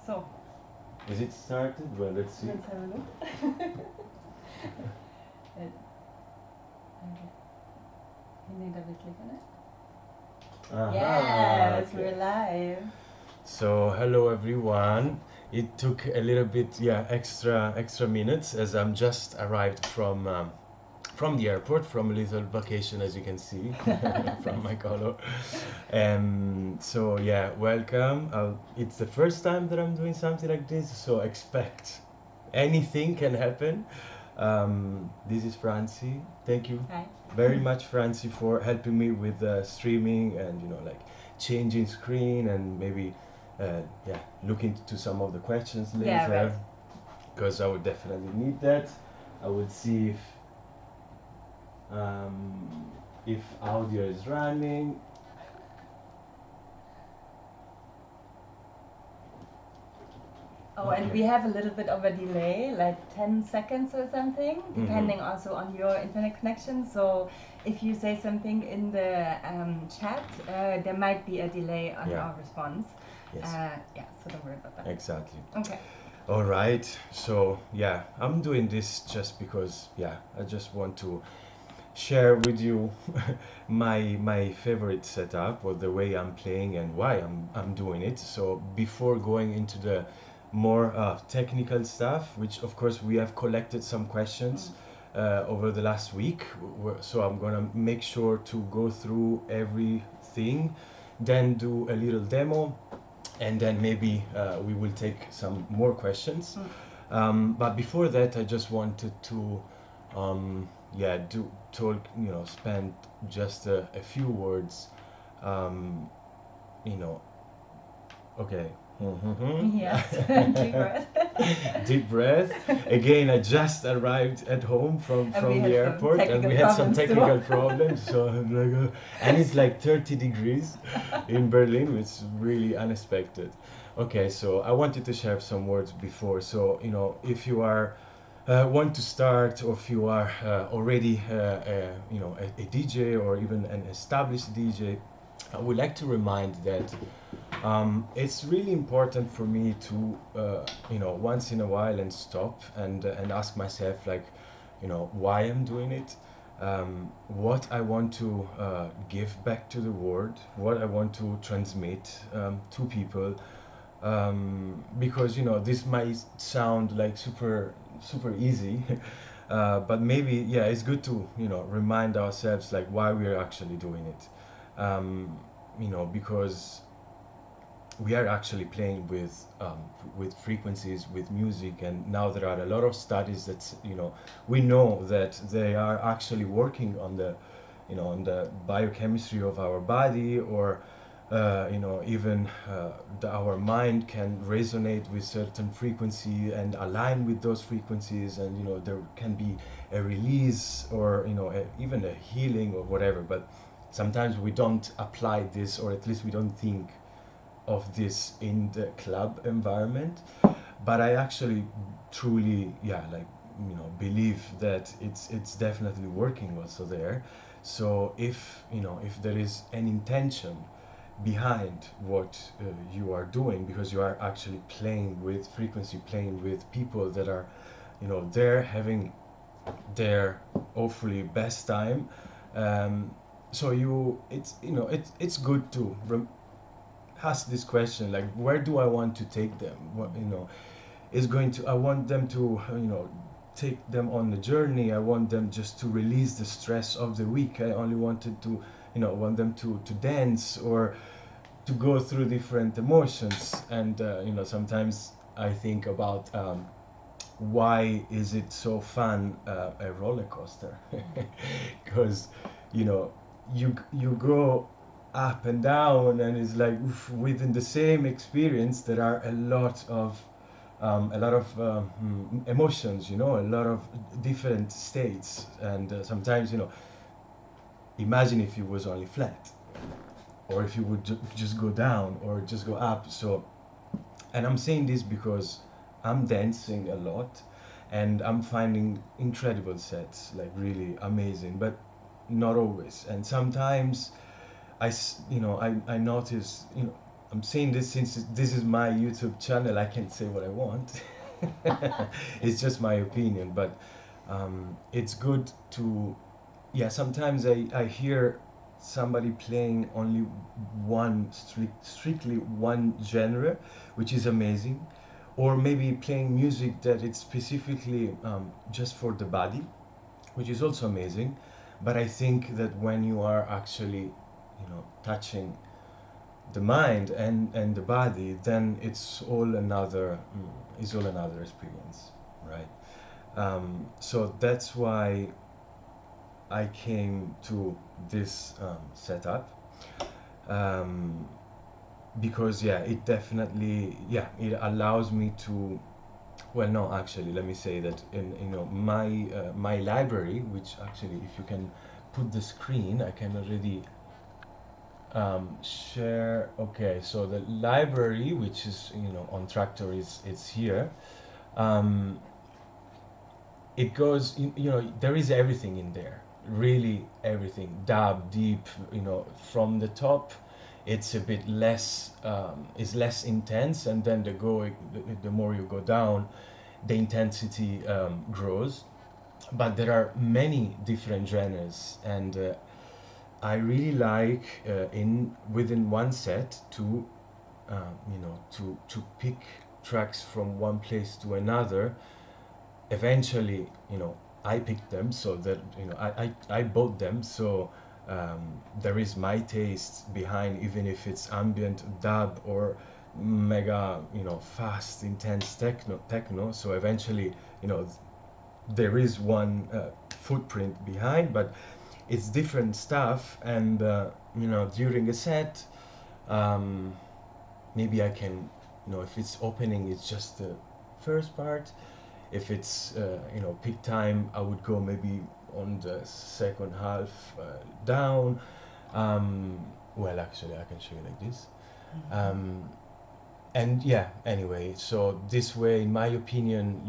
So, Is it started? Well, let's see. let's have a look. Okay. Can you double click on it? Aha, Yes, okay. we're live. So hello everyone. It took a little bit, extra minutes as I'm just arrived from the airport, from a little vacation, as you can see from my color. So yeah, welcome. It's the first time that I'm doing something like this, so expect anything can happen. This is Francie. Thank you Hi. very much, Francie, for helping me with streaming and like changing screen and maybe look into some of the questions later. Yeah, right. Because I would definitely need that. I will see if audio is running. Oh, and we have a little bit of a delay, like 10 seconds or something, depending also on your internet connection. So if you say something in the chat, there might be a delay on our response. Yes. So don't worry about that. Exactly. Okay. All right. So yeah, I'm doing this just because I just want to share with you my favorite setup or the way I'm playing and why I'm doing it. So before going into the more technical stuff, which of course we have collected some questions over the last week, so I'm gonna make sure to go through everything, then do a little demo, and then maybe we will take some more questions. But before that, I just wanted to spend just a few words, okay. Yes, deep breath. Deep breath. Again, I just arrived at home from the airport and we had some technical problems. So I'm like, and it's like 30 degrees in Berlin, which is really unexpected. Okay, so I wanted to share some words before. So, if you are want to start, or if you are already a DJ or even an established DJ, I would like to remind that it's really important for me to once in a while and stop and ask myself, like, why I'm doing it, what I want to give back to the world, what I want to transmit to people, because this might sound like super easy, but maybe it's good to remind ourselves like why we're actually doing it, because we are actually playing with frequencies, with music, and now there are a lot of studies that we know that they are actually working on the on the biochemistry of our body, or even our mind can resonate with certain frequency and align with those frequencies, and there can be a release, or even a healing or whatever. But sometimes we don't apply this, or at least we don't think of this in the club environment. But I actually truly believe that it's definitely working also there. So if if there is an intention behind what you are doing, because you are actually playing with frequency, playing with people that are there having their hopefully best time, so it's good to ask this question, like, where do I want to take them? What is going to, I want them to take them on the journey. I want them just to release the stress of the week. I only wanted to want them to dance, or to go through different emotions. And sometimes I think about why is it so fun, a roller coaster? Because you go up and down, and it's like, within the same experience there are a lot of emotions, a lot of different states. And sometimes imagine if it was only flat, or if you would just go down or just go up. So, and I'm saying this because I'm dancing a lot and I'm finding incredible sets, like really amazing, but not always. And sometimes I notice, I'm saying this since this is my YouTube channel. I can say what I want. It's just my opinion, but it's good to, yeah, sometimes I hear somebody playing only one strictly one genre, which is amazing, or maybe playing music that it's specifically just for the body, which is also amazing. But I think that when you are actually, touching the mind and the body, then it's all another experience, right? So that's why I came to this setup, um, because yeah, it definitely, yeah, it allows me to, well, no, actually, let me say that in my library, which actually, if you can put the screen, I can already share. Okay, so the library, which is on Traktor, is it's here. Um, it goes, there is everything in there, really everything. Dub, deep, from the top, it's a bit less, is less intense, and then the more you go down, the intensity grows. But there are many different genres, and I really like in within one set to to pick tracks from one place to another. Eventually, I picked them, so that I bought them, so there is my taste behind, even if it's ambient dub or mega fast intense techno. So eventually, there is one footprint behind, but it's different stuff. And during a set, um, maybe I can, if it's opening, it's just the first part. If it's peak time, I would go maybe on the second half down. Well, actually, I can show you like this. And yeah, anyway, so this way, in my opinion,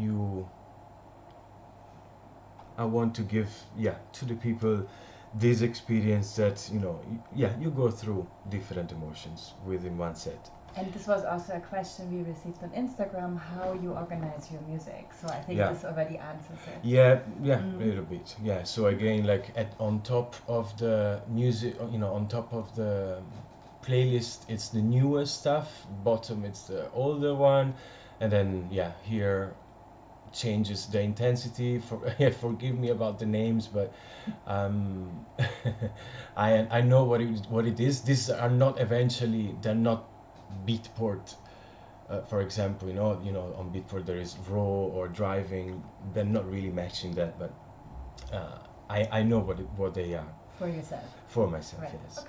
I want to give, yeah, to the people this experience that you go through different emotions within one set. And this was also a question we received on Instagram, how you organize your music. So I think Yeah. this already answers it. Yeah, a little bit. Yeah. So again, like on top of the music, on top of the playlist, it's the newer stuff. Bottom, it's the older one, and then yeah, here changes the intensity. Forgive me about the names, but I know what it is. These are not eventually, they're not Beatport. For example, on Beatport there is raw or driving. They're not really matching that, but I know what they are. For yourself. For myself, Right. yes.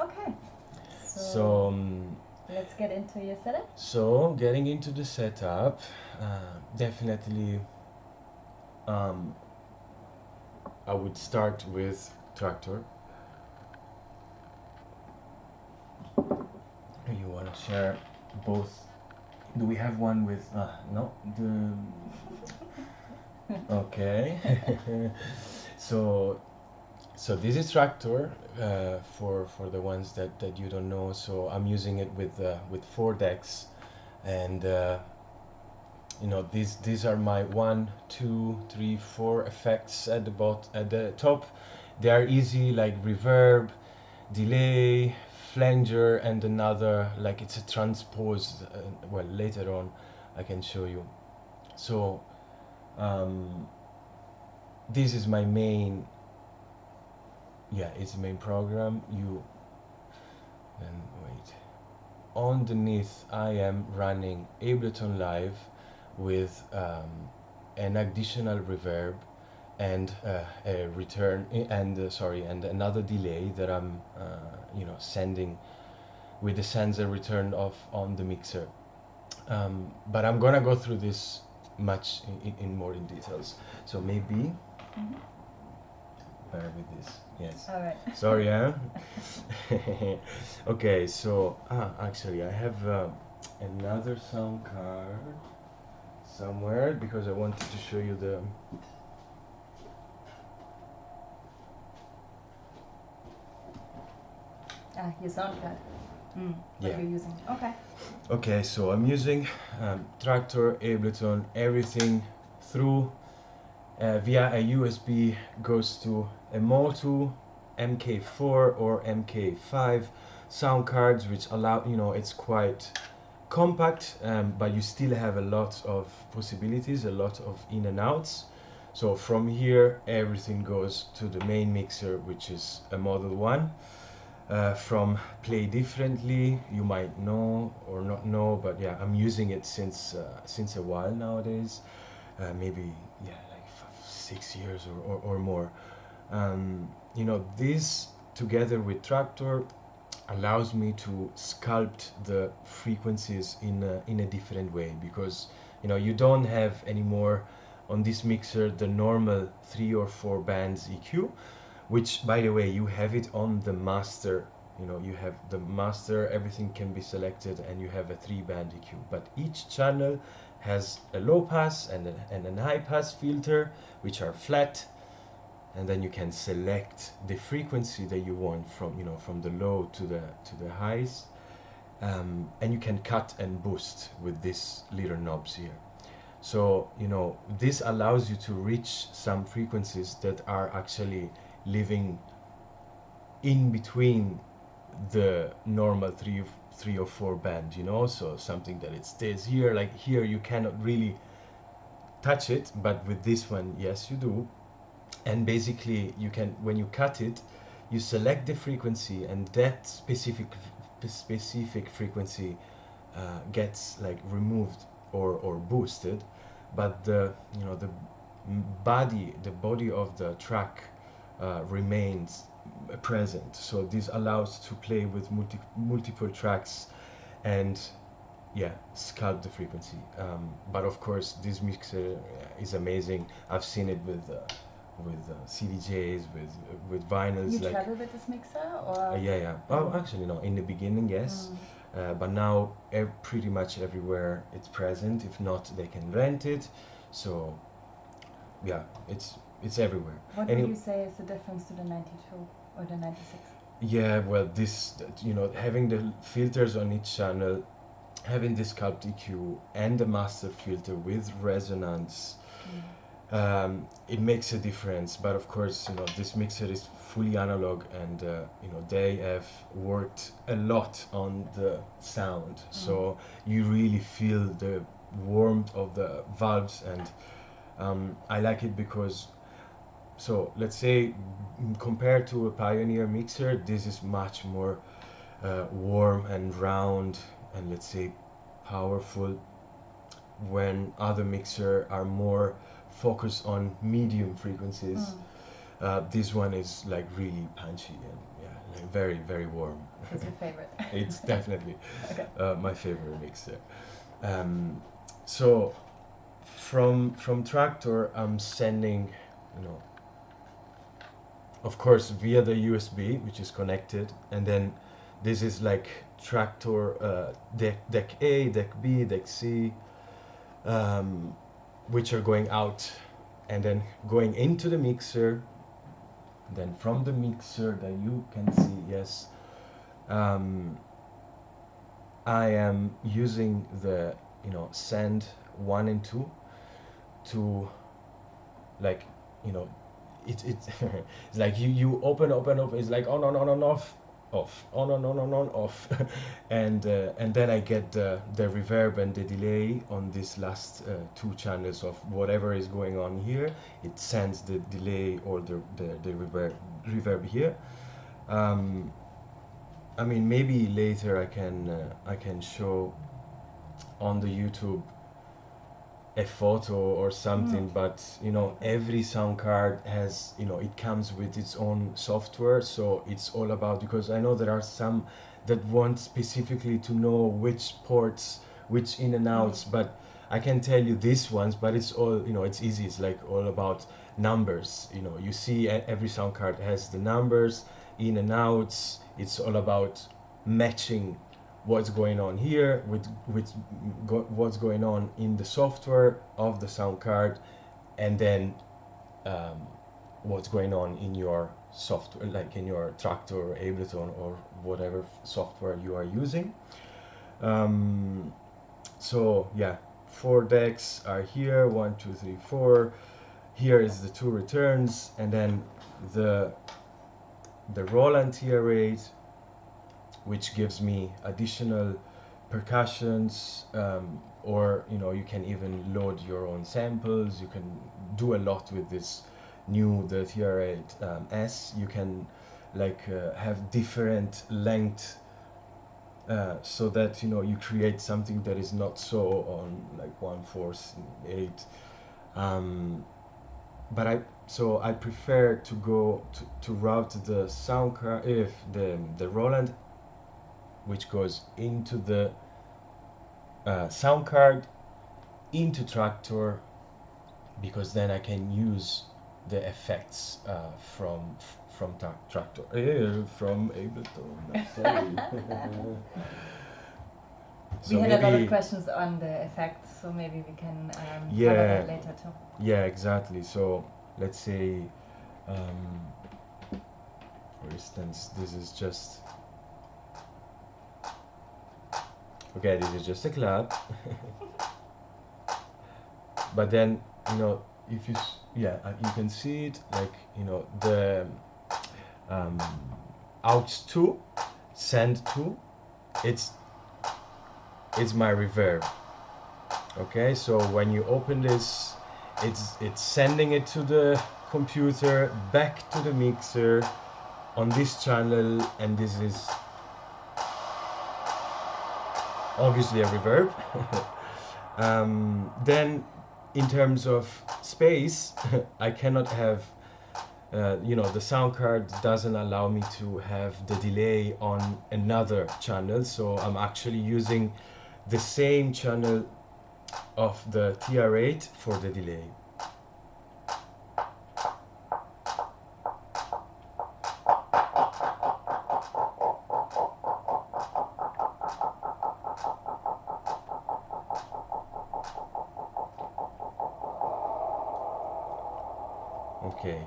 Okay. So let's get into your setup. So getting into the setup, definitely, I would start with Traktor. You want to share both? Do we have one with? No. Okay. So this is Traktor, for the ones that you don't know. So I'm using it with 4 decks, and these are my 1, 2, 3, 4 effects at the top. They are easy, like reverb, delay, flanger, and another, like it's a transpose. Well, later on I can show you. So this is my main, it's the main program. Then wait, underneath I am running Ableton Live with an additional reverb and a return and another delay that I'm sending with the sensor return off on the mixer. But I'm gonna go through this much in more in details. So maybe bear with this. Yes. All right. Sorry, huh? Okay, so actually I have another sound card somewhere because I wanted to show you the your sound card. What you're using. Okay. Okay, so I'm using Traktor, Ableton, everything through via a USB goes to a Motu MK4 or MK5 sound cards, which allow, you know, it's quite compact, but you still have a lot of possibilities, a lot of in and outs. So from here everything goes to the main mixer, which is a Model 1. From Play Differently, you might know or not know, but yeah, I'm using it since a while nowadays, maybe yeah, like 6 years or more. You know, this together with Traktor allows me to sculpt the frequencies in a different way, because you know, you don't have anymore on this mixer the normal 3 or 4 bands EQ, which by the way you have it on the master. You know, you have the master, everything can be selected, and you have a 3-band EQ, but each channel has a low pass and an high pass filter, which are flat, and then you can select the frequency that you want from, you know, from the low to the highs, and you can cut and boost with these little knobs here. So you know, this allows you to reach some frequencies that are actually living in between the normal 3 or 4 band, you know, so something that it stays here, like here you cannot really touch it, but with this one, yes, you do. And basically you can, when you cut it, you select the frequency, and that specific frequency gets like removed or boosted, but the, you know, the body of the track remains present. So this allows to play with multiple tracks and yeah, sculpt the frequency. But of course this mixer is amazing. I've seen it with CDJs, with vinyls. You like, travel with this mixer, or? Yeah. Oh, actually no. In the beginning, yes. But now pretty much everywhere it's present. If not, they can rent it. So yeah, it's everywhere. What would you say is the difference to the 92 or the 96? Yeah, well, this, you know, having the filters on each channel, having the sculpt EQ and the master filter with resonance, it makes a difference. But of course, you know, this mixer is fully analog, and you know, they have worked a lot on the sound, so you really feel the warmth of the valves. And I like it because, so let's say compared to a Pioneer mixer, this is much more warm and round and, let's say, powerful, when other mixer are more focused on medium frequencies. This one is like really punchy and yeah, like very, very warm. It's your favorite? It's definitely okay. My favorite mixer. So from Traktor, I'm sending, you know, of course via the USB, which is connected, and then this is like Traktor deck A, deck B, deck C, which are going out and then going into the mixer. Then from the mixer that you can see, yes, I am using the, you know, send 1 and 2 to, like, you know, it's like you open, it's like on, off, on, off. And then I get the reverb and the delay on these last 2 channels of whatever is going on here. It sends the delay or the reverb here. I mean, maybe later I can show on the YouTube a photo or something, but you know, every sound card has, you know, it comes with its own software, so it's all about, because I know there are some that want specifically to know which ports, which in and outs, but I can tell you these ones, but it's all, you know, it's easy. It's like all about numbers. You know, you see every sound card has the numbers, in and outs. It's all about matching what's going on here with what's going on in the software of the sound card, and then what's going on in your software, like in your Traktor or Ableton or whatever software you are using. So yeah, 4 decks are here, 1, 2, 3, 4. Here is the 2 returns, and then the Roland TR8, which gives me additional percussions, or you can even load your own samples. You can do a lot with this the TR8 S. You can have different length, so that you create something that is not so on like 1/4 8. But I prefer to go to route the sound card, if the Roland, which goes into the sound card, into Traktor, because then I can use the effects from Traktor, from Ableton. Sorry. We had a lot of questions on the effects, so maybe we can cover that later too. Yeah, exactly. So let's say, for instance, this is just a clap. But then if you you can see it, like the out 2, send 2, it's my reverb. Okay, so when you open this, it's sending it to the computer, back to the mixer on this channel, and this is obviously a reverb. Then in terms of space, I cannot have the sound card doesn't allow me to have the delay on another channel, so I'm actually using the same channel of the TR8 for the delay. Okay.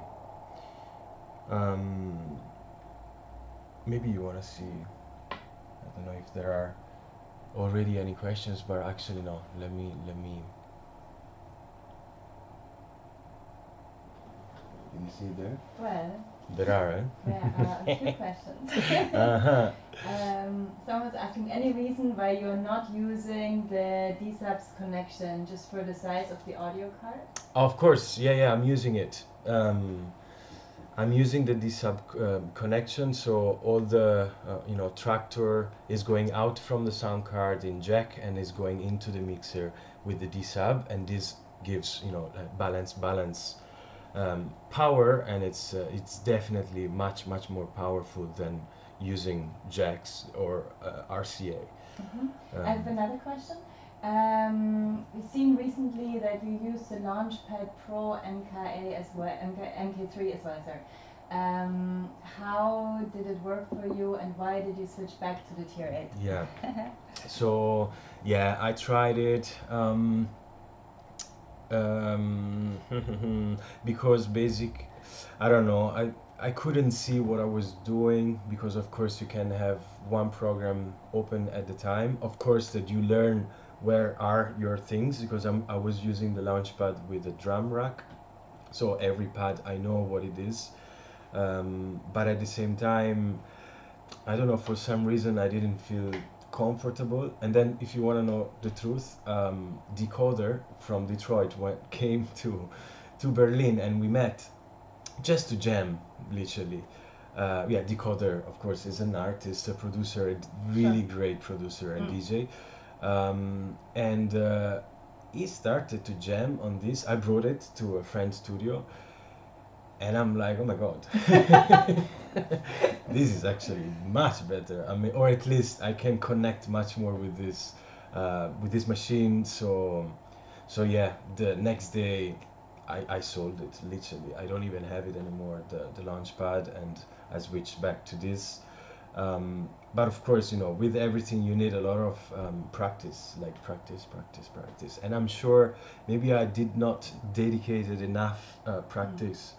Maybe you want to see, I don't know if there are already any questions, but actually no, let me can you see there? Well, there are, eh? There are a few questions. Someone's asking, any reason why you're not using the D-subs connection just for the size of the audio card? Of course, yeah, I'm using it. I'm using the D-sub connection, so all the Traktor is going out from the sound card in jack and is going into the mixer with the D-sub, and this gives balance power, and it's definitely much more powerful than using jacks or RCA. I have another question. We've seen recently that you use the Launchpad Pro NKA as well, NK3 as well, sorry. How did it work for you, and why did you switch back to the TR8? Yeah. So yeah, I tried it. Because I don't know, I couldn't see what I was doing, because of course you can have one program open at the time. Of course that you learn where are your things, because I was using the Launchpad with a drum rack, so every pad I know what it is, but at the same time, I don't know, for some reason I didn't feel comfortable. And then, if you want to know the truth, Decoder from Detroit came to Berlin, and we met just to jam, literally. Yeah, Decoder, of course, is an artist, a producer, a really great producer and DJ. And he started to jam on this. I brought it to a friend's studio, and I'm like, oh my god, this is actually much better. I mean, or at least I can connect much more with this machine. So yeah, the next day I sold it, literally. I don't even have it anymore, the Launchpad, and I switched back to this. But of course, with everything you need a lot of practice, like practice. And I'm sure maybe I did not dedicate enough practice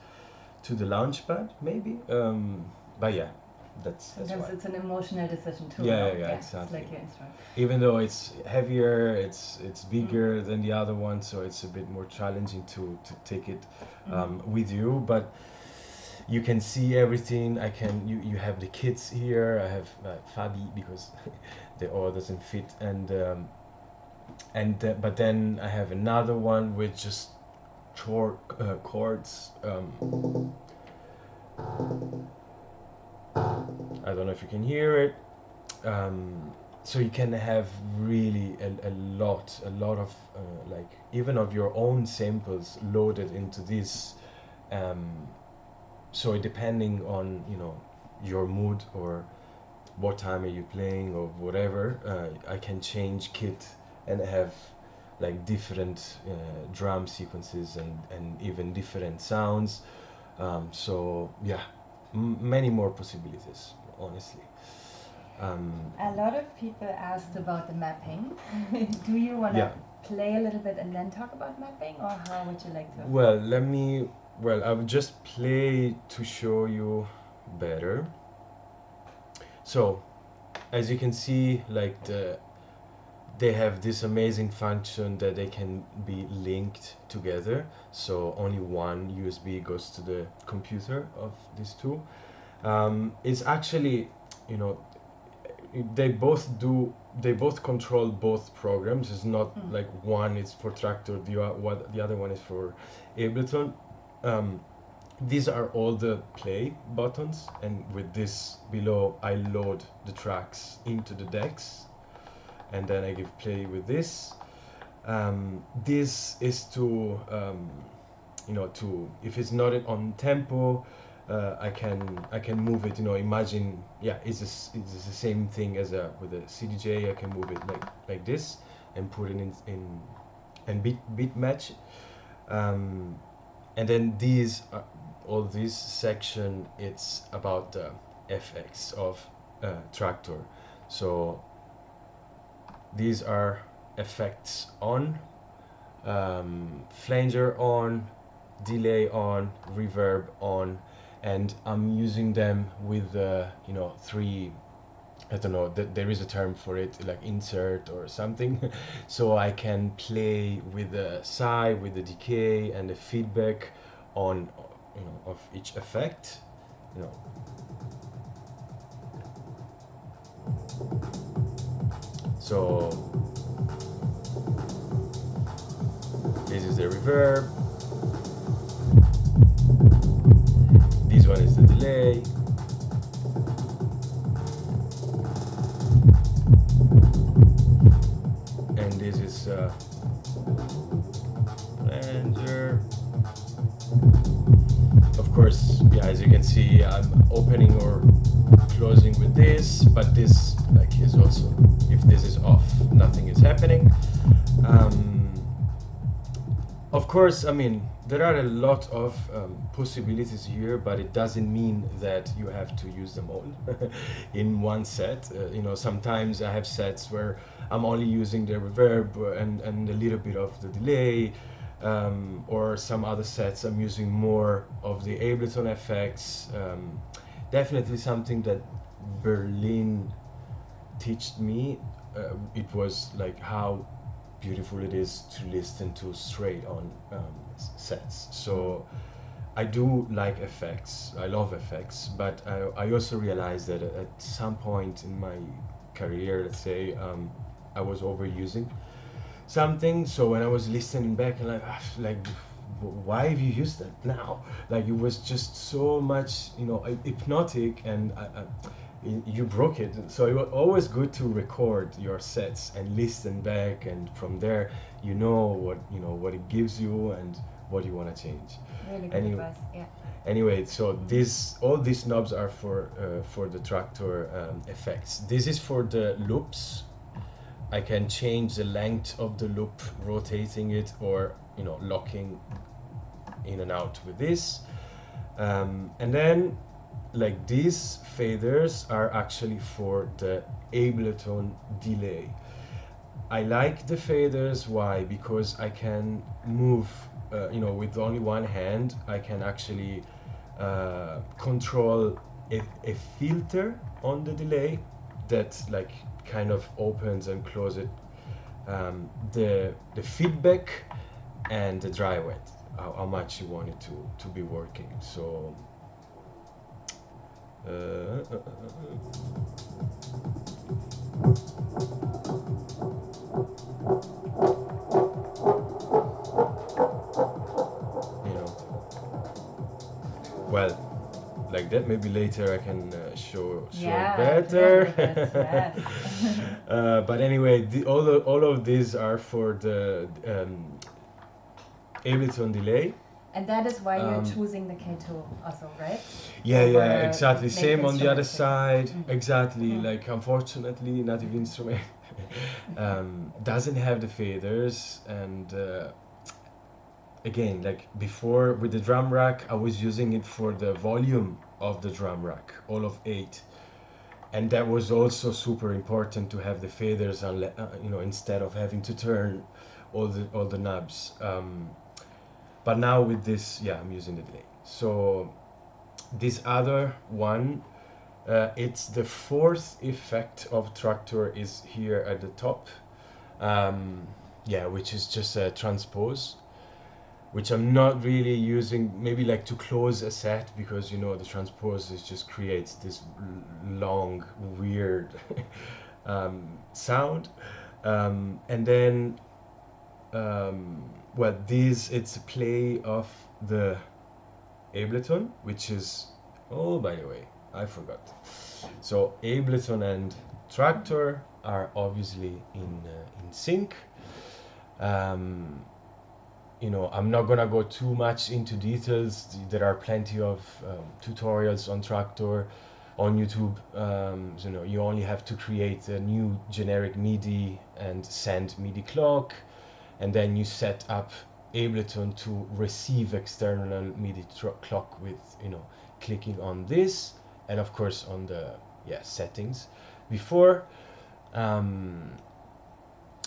to the launchpad maybe. But yeah, that's sometimes why. it's an emotional decision too. Yeah, no? yeah, It's exactly. like your instrument. Even though it's heavier, it's bigger than the other one, so it's a bit more challenging to take it with you. But you can see everything. You have the kids here. I have Fabi because the O doesn't fit, but then I have another one with just short chords. I don't know if you can hear it. So you can have really a lot of like even of your own samples loaded into this. So depending on your mood or what time are you playing or whatever, I can change kit and have like different drum sequences and even different sounds. So yeah, many more possibilities, honestly. A lot of people asked about the mapping. Do you want to play a little bit and then talk about mapping, or how would you like to? Well, I will just play to show you better. So, as you can see, like they have this amazing function that they can be linked together. So only one USB goes to the computer of these two. It's actually, they both control both programs. It's not like one is for Traktor, the other one is for Ableton. These are all the play buttons, and with this below I load the tracks into the decks, and then I give play with this. This is to to, if it's not on tempo, I can move it. Imagine, it's the same thing as with a CDJ. I can move it like this and put it in and beat match. And then all this section, it's about the FX of Traktor. So these are effects on, flanger on, delay on, reverb on, and I'm using them with three, I don't know, there is a term for it, like insert or something. So I can play with the sigh, with the decay and the feedback on of each effect. So this is the reverb, this one is the delay, and this is flanger. Of course, as you can see, I'm opening or closing with this, but this is also, if this is off, nothing is happening. Of course, there are a lot of possibilities here, but it doesn't mean that you have to use them all in one set. Sometimes I have sets where I'm only using the reverb and a little bit of the delay, or some other sets I'm using more of the Ableton effects. Definitely something that Berlin taught me. It was like how beautiful it is to listen to straight on sets. So I do like effects, I love effects, but I also realized that at some point in my career, let's say, I was overusing something. So when I was listening back and why have you used that now? Like, it was just so much hypnotic, and you broke it. So it was always good to record your sets and listen back, and from there what it gives you and what you want to change. Really good advice. Yeah. Anyway, so all these knobs are for the Traktor effects. This is for the loops. I can change the length of the loop, rotating it, or locking in and out with this. And then, like, these faders are actually for the Ableton delay. I like the faders. Why? Because I can move, with only one hand. I can actually control a filter on the delay that like kind of opens and closes the feedback and the dry wet, how much you want it to be working. So you know, well, like that. Maybe later I can show it better. Yes. But anyway, all of these are for the Ableton delay. And that is why you're choosing the K2 also, right? Yeah, yeah, exactly. Same on the other side. Exactly. Like, unfortunately, Native Instrument doesn't have the faders. And again, like before with the drum rack, I was using it for the volume of the drum rack, all of 8. And that was also super important to have the faders, you know, instead of having to turn all the knobs. But now with this, yeah, I'm using the delay. So this other one, it's the 4th effect of Traktor is here at the top. Yeah, which is just a transpose, which I'm not really using, maybe like to close a set, because you know the transpose just creates this long, weird sound. And then well, it's a play of the Ableton, which is, oh, by the way, I forgot. So Ableton and Traktor are obviously in sync. You know, I'm not gonna go too much into details. There are plenty of tutorials on Traktor on YouTube. So, you know, you only have to create a new generic MIDI and send MIDI clock, and then you set up Ableton to receive external MIDI clock with, you know, clicking on this, and of course on the settings before,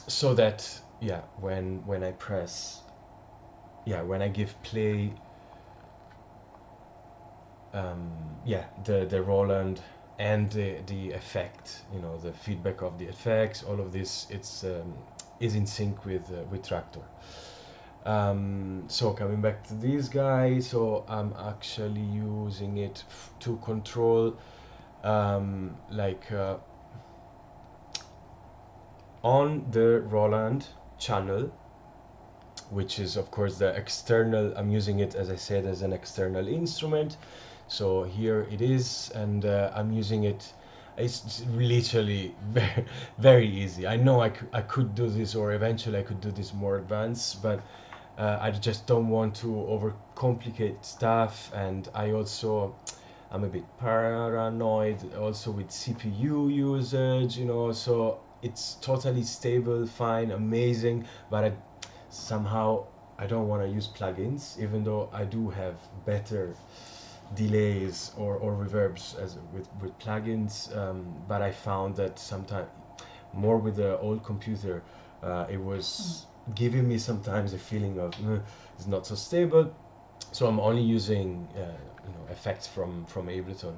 so that when I press, when I give play, the Roland and the effect, you know, the feedback of the effects, all of this, it's is in sync with Traktor. So coming back to this guy, so I'm actually using it to control on the Roland channel, which is of course the external. I'm using it, as I said, as an external instrument. So here it is, and I'm using it. It's literally very, very easy. I know I could do this, or eventually I could do this more advanced, but I just don't want to overcomplicate stuff. And I'm a bit paranoid also with CPU usage, you know, so it's totally stable, fine, amazing, but somehow I don't want to use plugins, even though I do have better delays or reverbs as with plugins, but I found that sometimes more with the old computer, it was giving me sometimes a feeling of it's not so stable. So I'm only using effects from Ableton.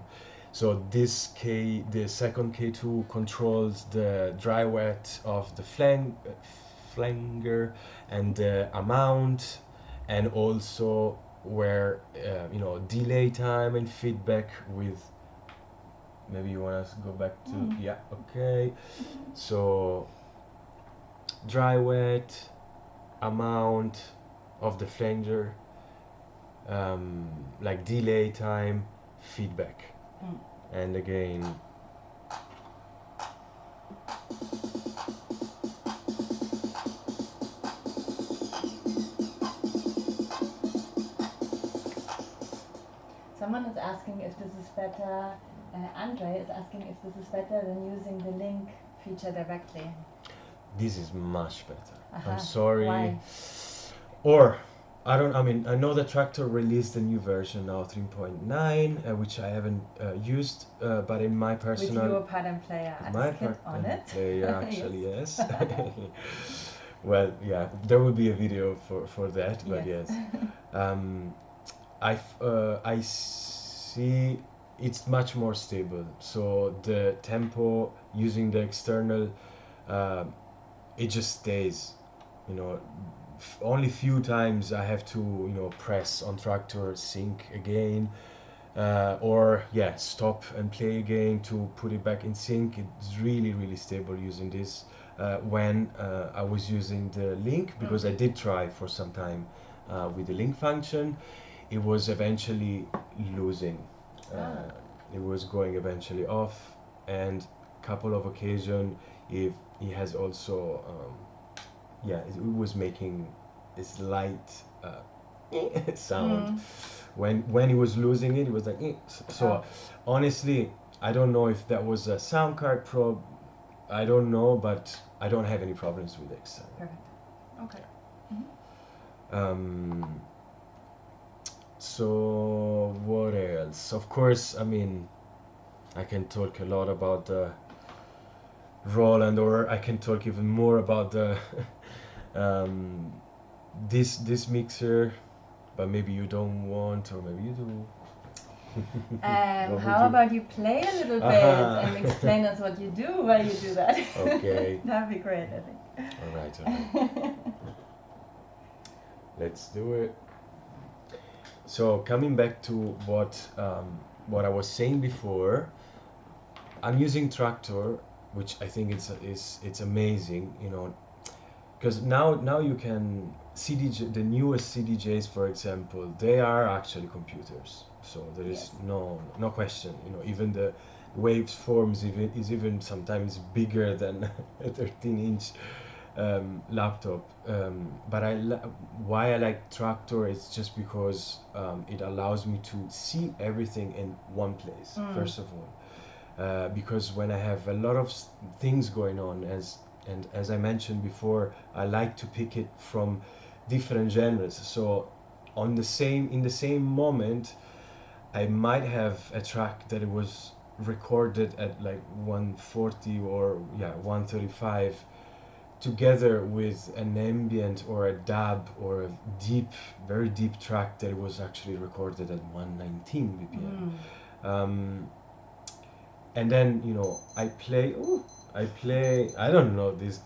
So the second K2 controls the dry wet of the flanger and the amount, and also where delay time and feedback with. Maybe you want to go back to okay. So dry wet, amount of the flanger, like delay time, feedback, and again. Someone is asking if this is better. Andre is asking if this is better than using the link feature directly. This is much better. I'm sorry. Why? Or I know that Traktor released a new version now, 3.9, which I haven't used, but in my personal. With your pattern player on it. Player, actually, yes. Well, yeah, there will be a video for that, but yes. I see it's much more stable. So the tempo using the external, it just stays. You know, only few times I have to press on Traktor sync again, or yeah, stop and play again to put it back in sync. It's really stable using this. When I was using the link, because I did try for some time with the link function, it was eventually losing. It was going eventually off, and couple of occasions if he has also it was making a slight sound. When he was losing it was like so honestly I don't know if that was a sound card probe. I don't know, but I don't have any problems with it. Perfect. Okay. So what else? Of course, I mean, I can talk a lot about the Roland, or I can talk even more about the this mixer, but maybe you don't want, or maybe you do. How about you play a little bit and explain us what you do while you do that? Okay. That'd be great, I think. All right. Let's do it. So coming back to what I was saying before, I'm using Traktor, which I think it's amazing, because now you can the newest CDJs, for example, they are actually computers. So there is no question. Even the waveforms is even sometimes bigger than a 13-inch laptop. But why I like Traktor is just because it allows me to see everything in one place. First of all, because when I have a lot of things going on, as I mentioned before, I like to pick it from different genres. So in the same moment, I might have a track that it was recorded at like 140 or 135, together with an ambient or a dub or a very deep track that it was actually recorded at 119 BPM. And then I play. I don't know this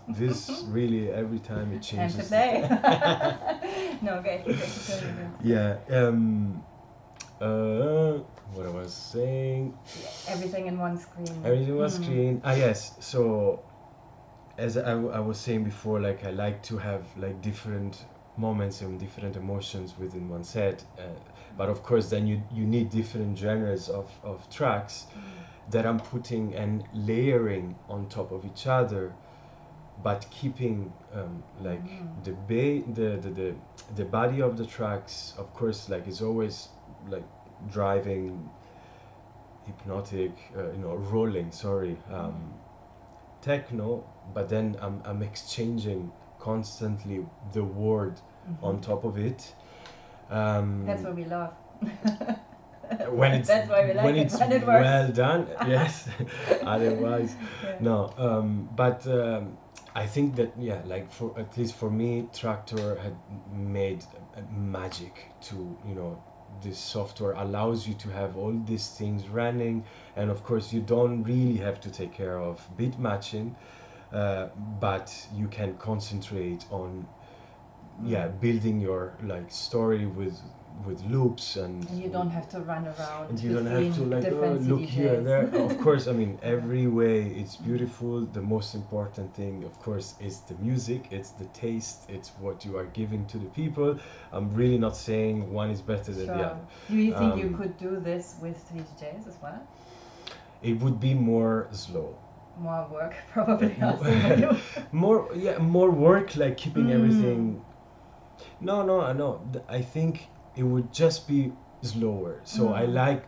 really every time it changes. Time to play. No, okay. Yeah. What I was saying. Everything in one screen. Everything in one screen. Yes. So, as I was saying before, like I like to have like different moments and different emotions within one set. But of course, then you need different genres of tracks that I'm putting and layering on top of each other, but keeping the body of the tracks, of course, like is always like driving, hypnotic, rolling. Techno, but then I'm exchanging constantly the word on top of it. That's what we love. When it's That's why we like it, when it works. Well done, yes. Otherwise, no. But I think that like at least for me, Traktor had made magic to this software allows you to have all these things running, and of course you don't really have to take care of beat matching, but you can concentrate on building your like story with loops, and you don't have to run around, and you don't have to like look here and there. Of course, I mean, every way it's beautiful. The most important thing, of course, is the music, it's the taste, it's what you are giving to the people. I'm really not saying one is better than the other. Do you think you could do this with DJs as well? It would be more slow. More work, probably. Also more work, like keeping everything. No. I think it would just be slower. So I like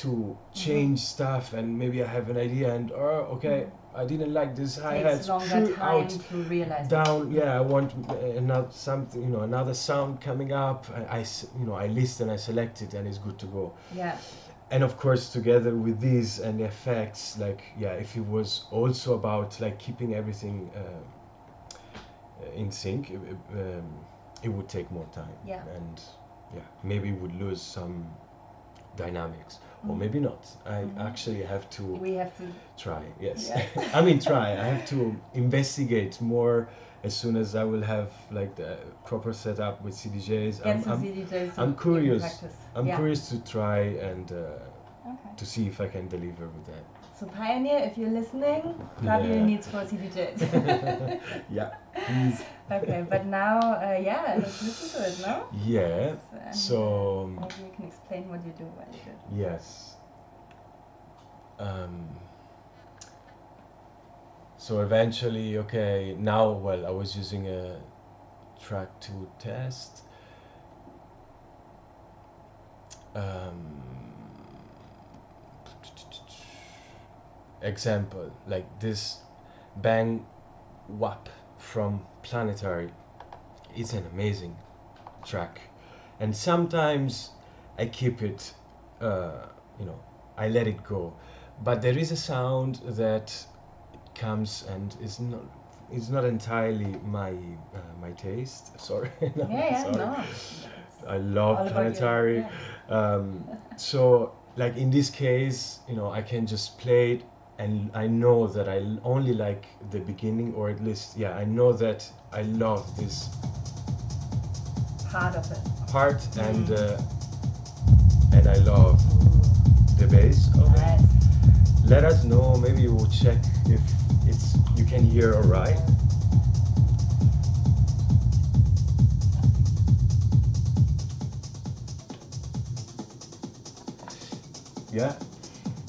to change stuff, and maybe I have an idea, and I didn't like this hi-hat. Takes longer time to realize down. I want another something, another sound coming up. I listen, I select it, and it's good to go. Yeah. And of course, together with these and the effects, like if it was also about like keeping everything in sync, it would take more time. Yeah. And yeah, maybe would lose some dynamics, or maybe not. I actually have to. We have to try. Yes, yes. I mean try. I have to investigate more as soon as I will have like the proper setup with CDJs. Get some CDJs. I'm curious. Practice. I'm Yeah. curious to try and Okay. to see if I can deliver with that. So Pioneer, if you're listening, Fabio Yeah. needs 4 CDJs. Yeah, please. Okay, but now, yeah, let's listen to it, no? Yeah. And, So maybe you can explain what you do while you do it. yes. So eventually, okay, now, well, I was using a track to test. Example, like this bang wap from Planetary. It's an amazing track, and sometimes I keep it, you know, I let it go, but there is a sound that comes and is not entirely my taste. Sorry. No, Yeah, sorry. no. I love All about you, Planetary. yeah. So like in this case, you know, I can just play it, and I know that I only like the beginning, or at least, yeah, I know that I love this Part of it. part, and I love the bass of it. Nice. Let us know. Maybe you will check if you can hear all right. Yeah.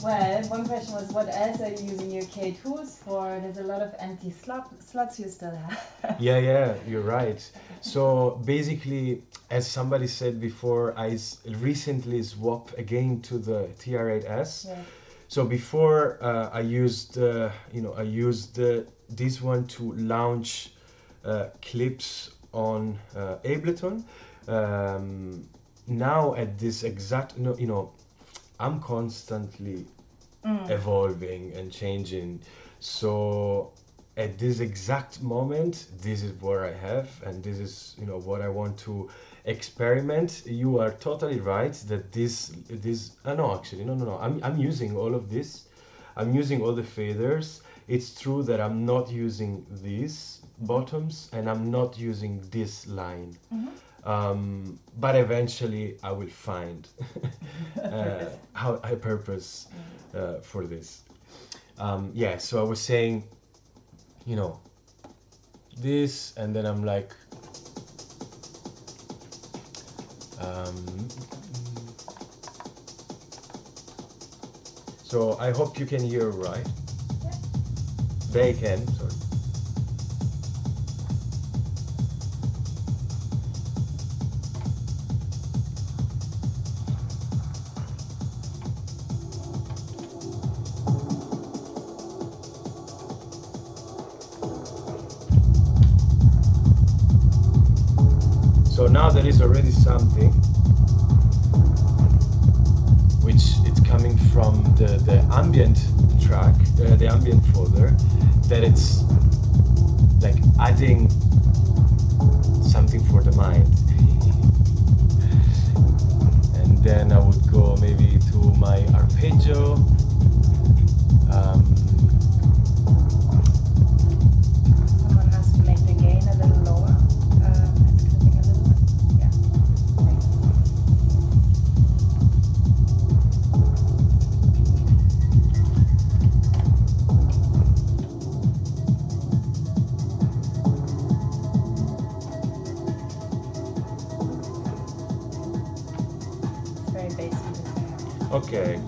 Well, one question was, what else are you using your K2s for? There's a lot of empty slots you still have. Yeah, you're right. So basically, as somebody said before, I recently swapped again to the TR8S. Yeah. So before I used, this one to launch clips on Ableton. Now at this exact, I'm constantly evolving and changing. So at this exact moment, this is what I have, and this is, what I want to experiment. You are totally right that this no, actually no, I'm using all of this. I'm using all the faders. It's true that I'm not using these bottoms, and I'm not using this line. But eventually I will find how I purpose for this. Yeah, so I was saying, this, and then I'm like, so I hope you can hear right. Yeah. They can, sorry. So now there is already something which it's coming from the ambient track, the ambient folder, that it's like adding something for the mind. And then I would go maybe to my arpeggio. Someone has to make the gain a little lower. It's clipping a little bit. Yeah. Thanks. It's very bassy. Okay.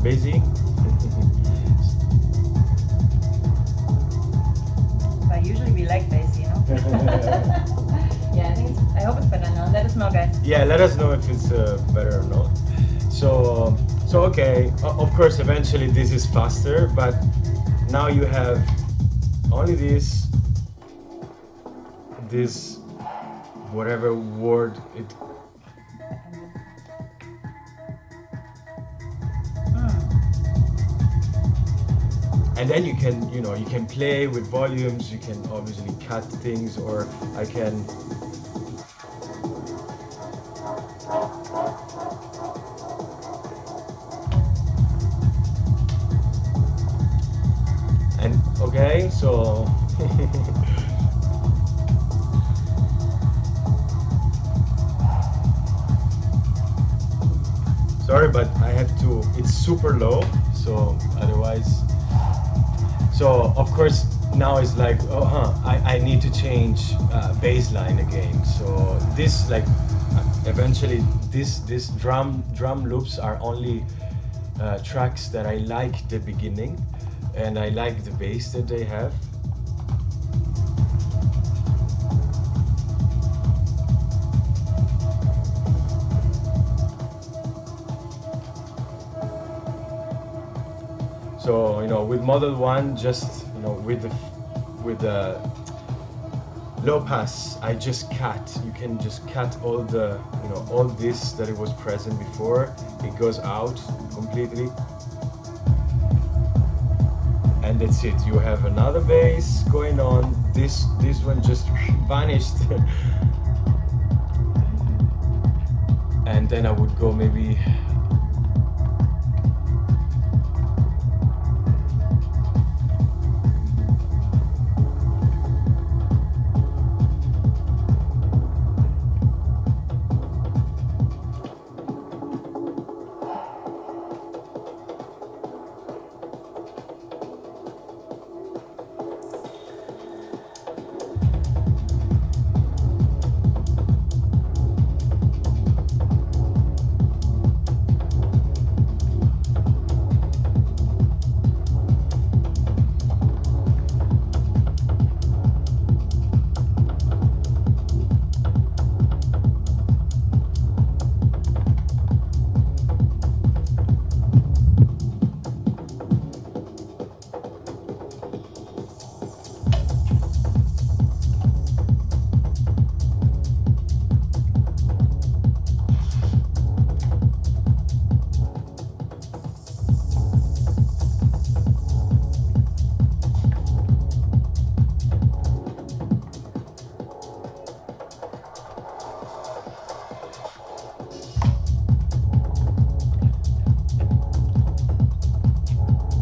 Bassy. But usually we like bass, Yeah, I hope it's better now. Let us know, guys. Yeah, let us know if it's better or not. So okay, of course eventually this is faster, but now you have only this whatever word it. And then you can, you know, you can play with volumes. You can obviously cut things, or I can. And okay, so. Sorry, but I have to. It's super low, so otherwise. So of course now it's like, I need to change bass line again. So this like eventually this drum loops are only tracks that I like the beginning, and I like the bass that they have. So, you know, with Model 1, just, you know, with the low pass, I just cut. You can just cut all the, you know, all this that it was present before. It goes out completely. And that's it. You have another bass going on. This one just vanished. And then I would go maybe.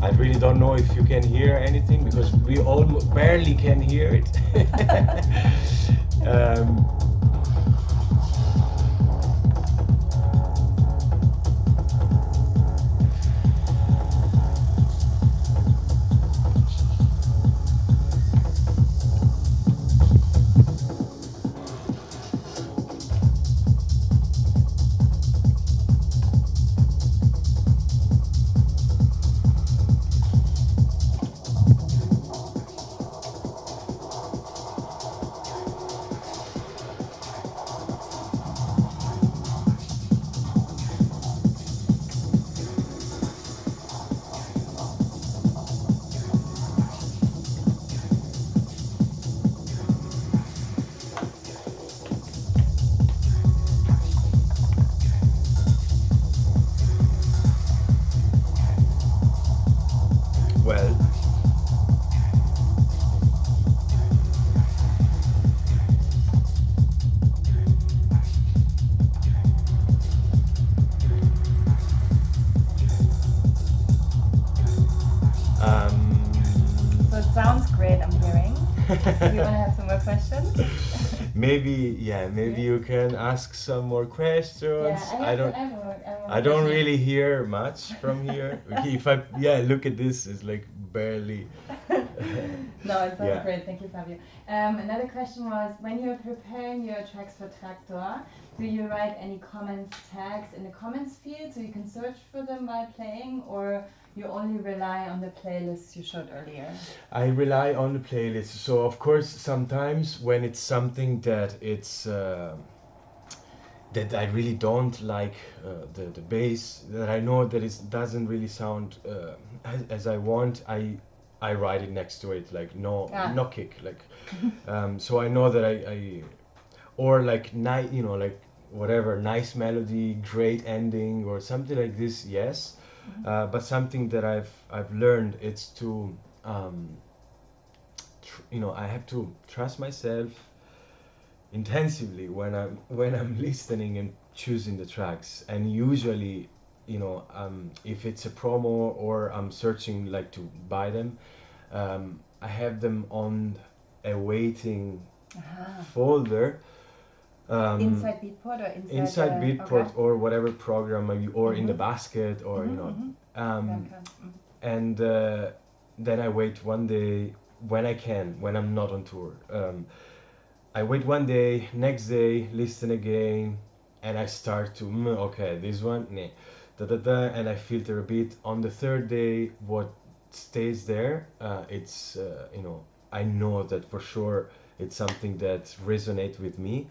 I really don't know if you can hear anything, because we all barely can hear it. Well, So it sounds great, I'm hearing. Do you want to have some more questions? maybe, yeah, maybe you can ask some more questions. I don't really hear much from here. If I, yeah, look at this, it's like barely. No, it sounds Yeah. great. Thank you, Fabio. Another question was, when you're preparing your tracks for Traktor, do you write any comments tags in the comments field so you can search for them while playing, or you only rely on the playlists you showed earlier? I rely on the playlist. So of course, sometimes when it's something that it's that I really don't like, the bass, that I know that it doesn't really sound as I want, I write it next to it, like no kick, like so I know that I or like you know, like whatever, nice melody, great ending, or something like this. Yes, but something that I've learned, it's to you know, I have to trust myself intensively when I'm listening and choosing the tracks. And usually, you know, if it's a promo or I'm searching like to buy them, I have them on a waiting folder. Inside Beatport or Inside Beatport, okay. or whatever program, maybe, or in the basket, or you know, and then I wait one day when I can, when I'm not on tour. I wait one day, next day, listen again, and I start to, okay, this one, nah, and I filter a bit. On the third day, what stays there, it's, you know, I know that for sure it's something that resonates with me.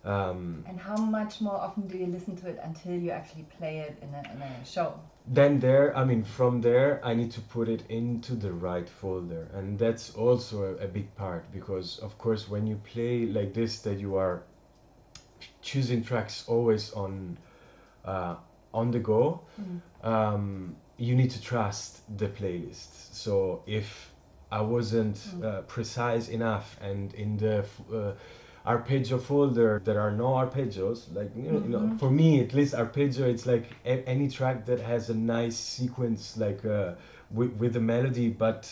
And how much more often do you listen to it until you actually play it in a show? Then there, I mean, from there, I need to put it into the right folder, and that's also a big part, because of course when you play like this, that you are choosing tracks always on the go, you need to trust the playlist. So if I wasn't precise enough, and in the arpeggio folder there are no arpeggios, like you know, for me at least, arpeggio, it's like any track that has a nice sequence, like with the melody, but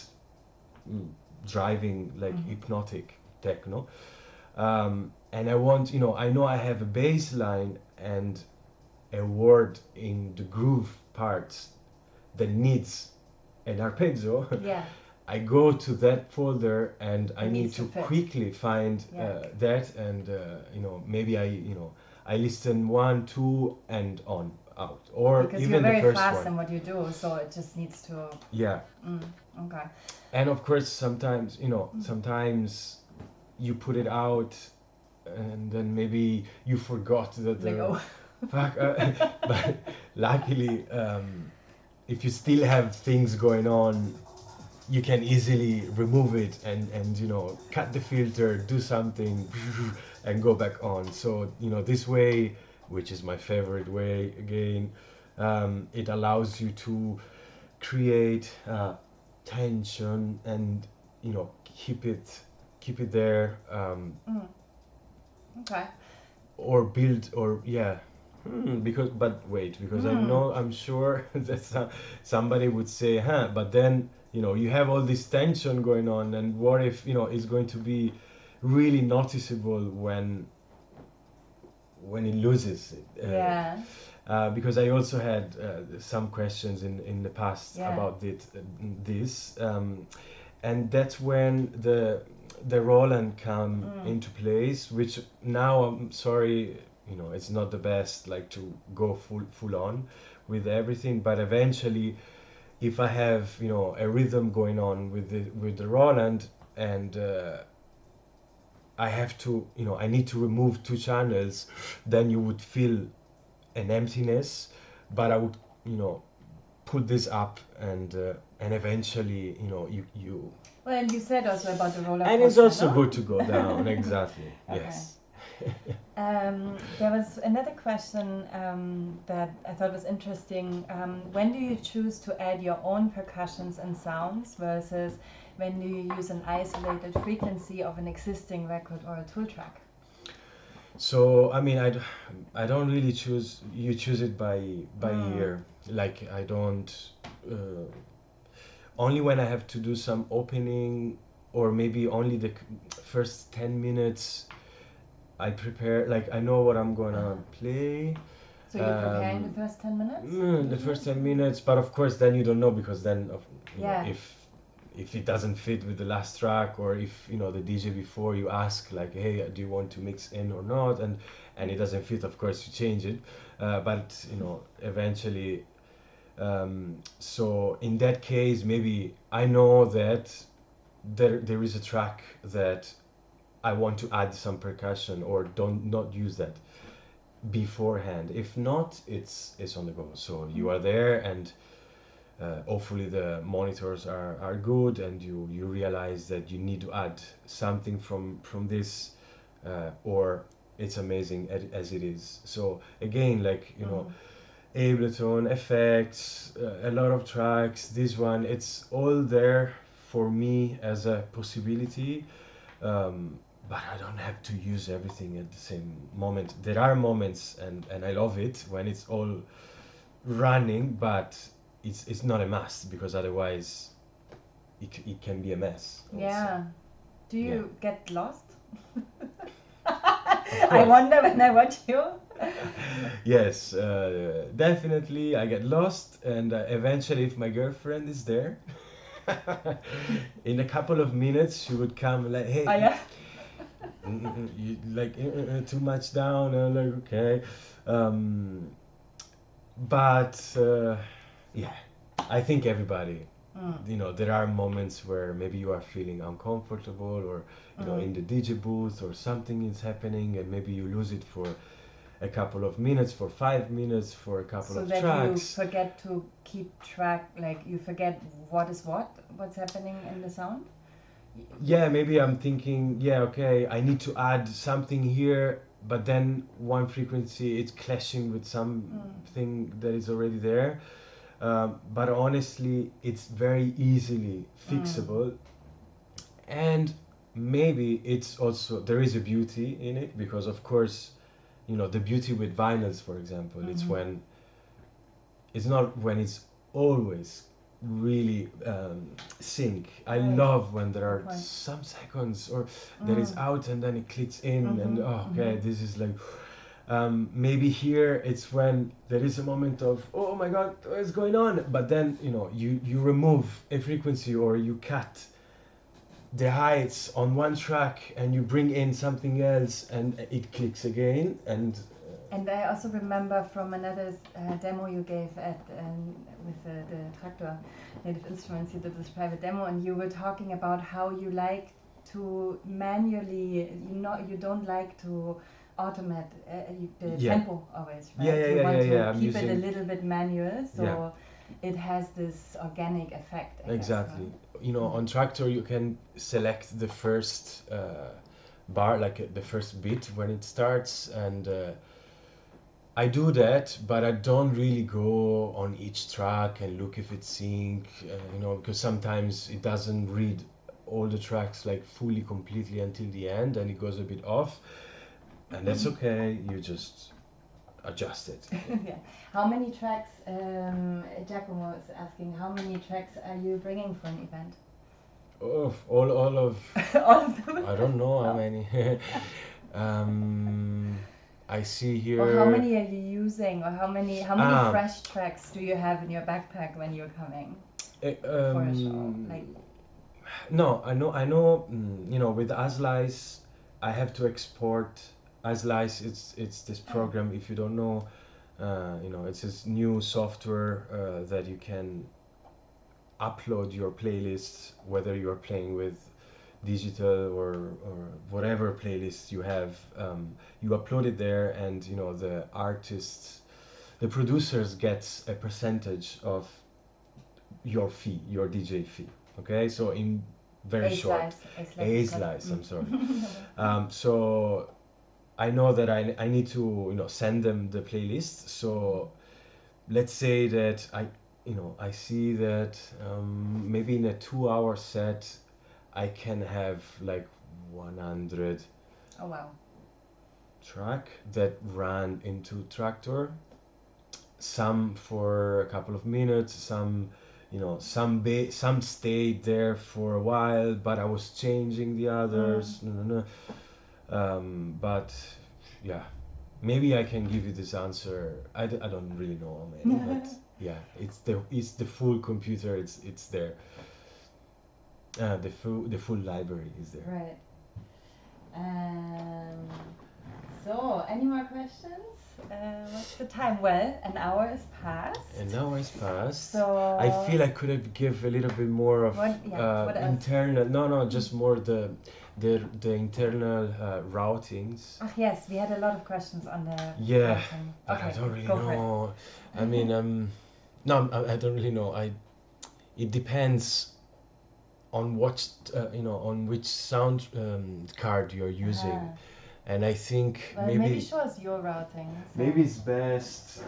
driving like hypnotic techno. And I want, you know, I know I have a bass line and a word in the groove parts that needs an arpeggio. Yeah. I go to that folder and I need needs to to fit. quickly find that, and you know, maybe I listen 1, 2, and on out, or Because even you're very the first fast one. in what you do, so it just needs to. Yeah. Okay. And of course, sometimes, you know, sometimes you put it out, and then maybe you forgot that Like, oh. fuck. But luckily, if you still have things going on, you can easily remove it, and you know, cut the filter, do something, and go back on. So you know, this way, which is my favorite way, again, it allows you to create tension, and you know, keep it there, Okay. or build, or yeah. Because, but wait, because I'm sure that somebody would say, but then, you know, you have all this tension going on, and what if, you know, it's going to be really noticeable when it loses it. Yeah. Because I also had some questions in the past about this, and that's when the Roland come into place, which now, I'm sorry, you know, it's not the best, like, to go full on with everything, but eventually, if I have, you know, a rhythm going on with the Roland, and I have to, you know, I need to remove 2 channels, then you would feel an emptiness, but I would, you know, put this up, and eventually, you know, you Well, and you said also about the roller coaster. and it's also no? good to go down. Exactly. Okay. Yes. There was another question that I thought was interesting. When do you choose to add your own percussions and sounds versus when you use an isolated frequency of an existing record or a tool track? So I mean, I don't really choose. You choose it by ear. Like, I don't. Only when I have to do some opening, or maybe only the first 10 minutes, I prepare. Like, I know what I'm gonna play. So you're preparing the first 10 minutes? The first 10 minutes, but of course, then you don't know, because then, you know, if it doesn't fit with the last track, or if, you know, the DJ before you ask, like, hey, do you want to mix in or not, and it doesn't fit, of course you change it, but you know, eventually, so in that case, maybe I know that there is a track that I want to add some percussion, or don't not use that beforehand. If not, it's on the go, so you are there, and hopefully the monitors are good, and you realize that you need to add something from this, or it's amazing as it is. So again, like, you know, Ableton, effects, a lot of tracks, this one, it's all there for me as a possibility. But I don't have to use everything at the same moment. There are moments, and I love it when it's all running, but it's not a must, because otherwise it can be a mess also. Yeah. Do you Yeah. get lost? I wonder when I watch you. Yes, definitely I get lost, and eventually, if my girlfriend is there, in a couple of minutes she would come like, hey, Oh yeah. you like too much down. I'm like, okay. But yeah, I think everybody, you know, there are moments where maybe you are feeling uncomfortable, or you know, in the DJ booth, or something is happening, and maybe you lose it for a couple of minutes, for 5 minutes, for a couple So of that tracks. you forget to keep track, like you forget what's happening in the sound. Yeah, maybe I'm thinking, yeah, okay, I need to add something here, but then one frequency it's clashing with something that is already there. But honestly, it's very easily fixable, and maybe it's also, there is a beauty in it, because of course, you know, the beauty with vinyls, for example, it's when it's not when it's always really sync. I love when there are some seconds, or that is out and then it clicks in, and okay, this is like, maybe here it's when there is a moment of, oh my god, what is going on, but then, you know, you remove a frequency, or you cut the heights on one track and you bring in something else, and it clicks again. And I also remember from another demo you gave at with the Traktor Native Instruments, you did this private demo, and you were talking about how you like to manually, you don't like to automate the tempo always, right? You want to keep it a little bit manual, so it has this organic effect. I guess, right? You know, on Traktor you can select the first bar, like the first beat when it starts, and I do that, but I don't really go on each track and look if it's sync, you know, because sometimes it doesn't read all the tracks like fully, completely until the end, and it goes a bit off, and that's okay. You just adjust it. Yeah. How many tracks? Giacomo is asking, how many tracks are you bringing for an event? Oh, all of all of them. I don't know how many. I see here. Or how many are you using, or how many fresh tracks do you have in your backpack when you're coming for a show? Like, no, I know. You know, with Aslice, I have to export. Aslice, it's this program. If you don't know, you know, it's this new software that you can upload your playlists, whether you are playing with digital or whatever playlists you have. You upload it there, and you know, the artists, the producers gets a percentage of your fee, your DJ fee. Okay, so in very short, A-slice, I'm sorry. So I know that I need to, you know, send them the playlist. So let's say that I see that maybe in a 2-hour set I can have like 100 track that ran into Traktor. Some for a couple of minutes, some, you know, some stayed there for a while, but I was changing the others. But yeah, maybe I can give you this answer. I don't really know how many, but yeah, it's the full computer. It's there. The full library is there. Right. So, any more questions? What's the time? Well, an hour is past. An hour is past. So I feel I could have give a little bit more of internal. No, just more the internal routings. Yes, we had a lot of questions on the. Yeah, but okay, I don't really know. I mean, no, I don't really know. It depends on what on which sound card you're using. And I think Well, maybe show us your routing. So. Maybe it's best,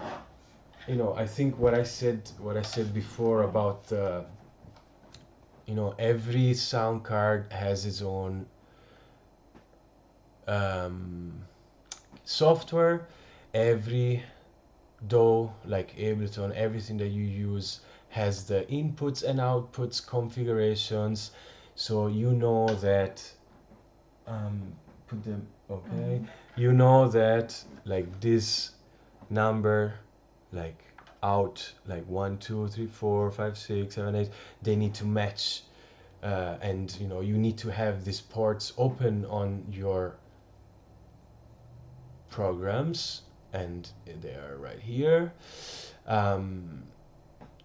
you know, I think what I said before about you know, every sound card has its own software. Every DAW, like Ableton, everything that you use has the inputs and outputs configurations, so you know that put them okay. You know that like this number, like out, like 1 2 3 4 5 6 7 8, they need to match, and you know, you need to have these ports open on your programs, and they are right here, and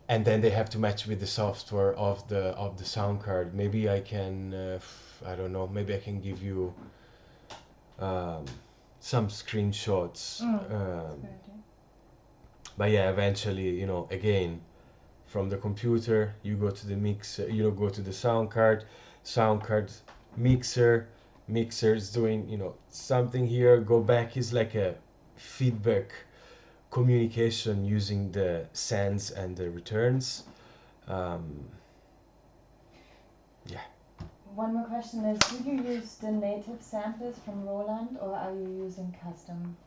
then they have to match with the software of the sound card. Maybe I can I don't know, maybe I can give you some screenshots, but yeah, eventually, you know, again, from the computer you go to the mixer, you know, go to the sound card mixer is doing, you know, something here, go back, is like a feedback communication using the sends and the returns. Yeah. One more question is, do you use the native samples from Roland, or are you using custom?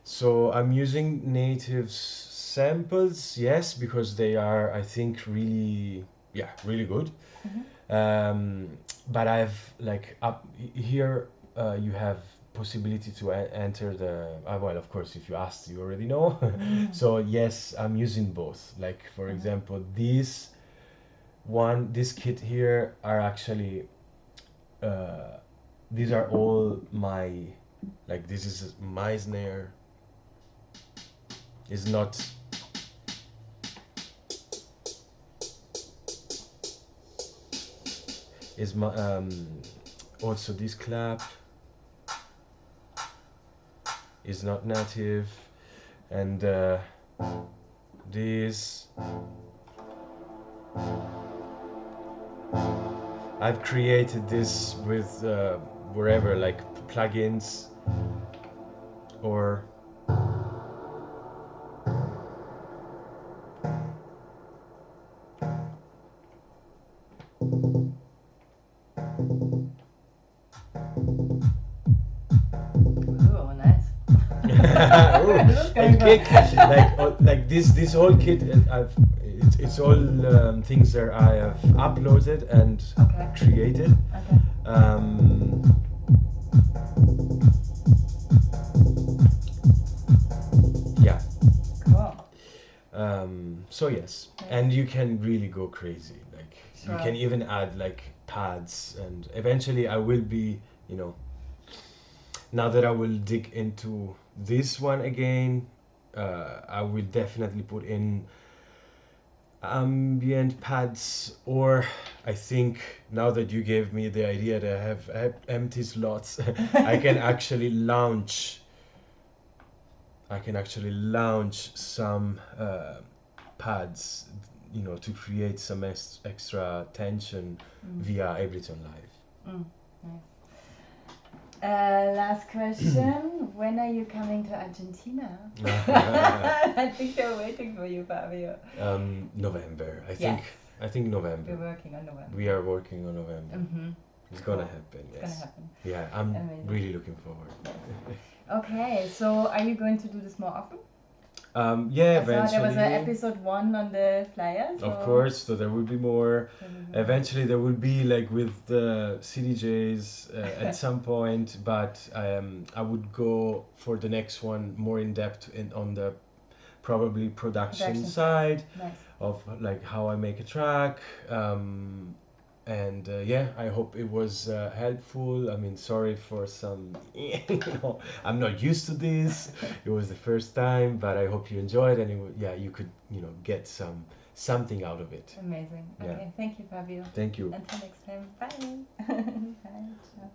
So I'm using native samples, yes, because they are, I think, really, yeah, really good. But I've like up here, you have possibility to enter the well, of course, if you asked, you already know. So yes, I'm using both. Like for example, this kit here are actually these are all my, like, this is my snare. Is not is my also this clap is not native, and this I've created this with wherever, like plugins or and kick, like this whole kit, it's all things that I have uploaded and created. Yeah. Cool. So yes, and you can really go crazy. Like you can even add like pads, and eventually I will be, you know, now that I will dig into this one again, I will definitely put in ambient pads, or I think now that you gave me the idea that I have empty slots, I can actually launch some pads, you know, to create some extra tension via Ableton Live. Nice. Last question. When are you coming to Argentina? I think they're waiting for you, Fabio. November. I think November. We're working on November. We are working on November. It's gonna happen. Yes. It's gonna happen. Yeah, I'm really looking forward. Okay, so are you going to do this more often? Yeah, I saw there was an episode 1 on the flyer. So of course, so there will be more. Eventually, there will be like with the CDJs at some point, but I would go for the next one more in depth on the probably production side. Nice. Of like how I make a track. And yeah, I hope it was helpful. I mean, sorry for some, you know, I'm not used to this. It was the first time, but I hope you enjoyed, and you could, you know, get something out of it. Amazing. Okay, thank you, Fabio. Thank you. Until next time. Bye. Bye. Ciao.